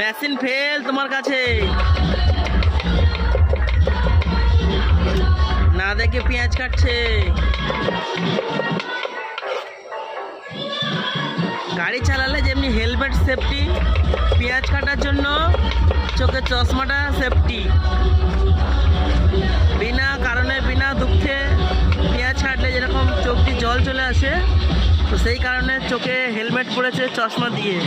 Machine fail তোমার কাছে। না দেখে পেঁয়াজ কাটছে। গাড়ি চালালে যেমনি হেলমেট সেফটি, পেঁয়াজ কাটার জন্য চোখে চশমাটা সেফটি। বিনা কারণে বিনা দুঃখে পেঁয়াজ কাটলে যেরকম চোখ দিয়ে জল চলে আসে, তো সেই কারণে চোখে হেলমেট পরেছে চশমা দিয়ে।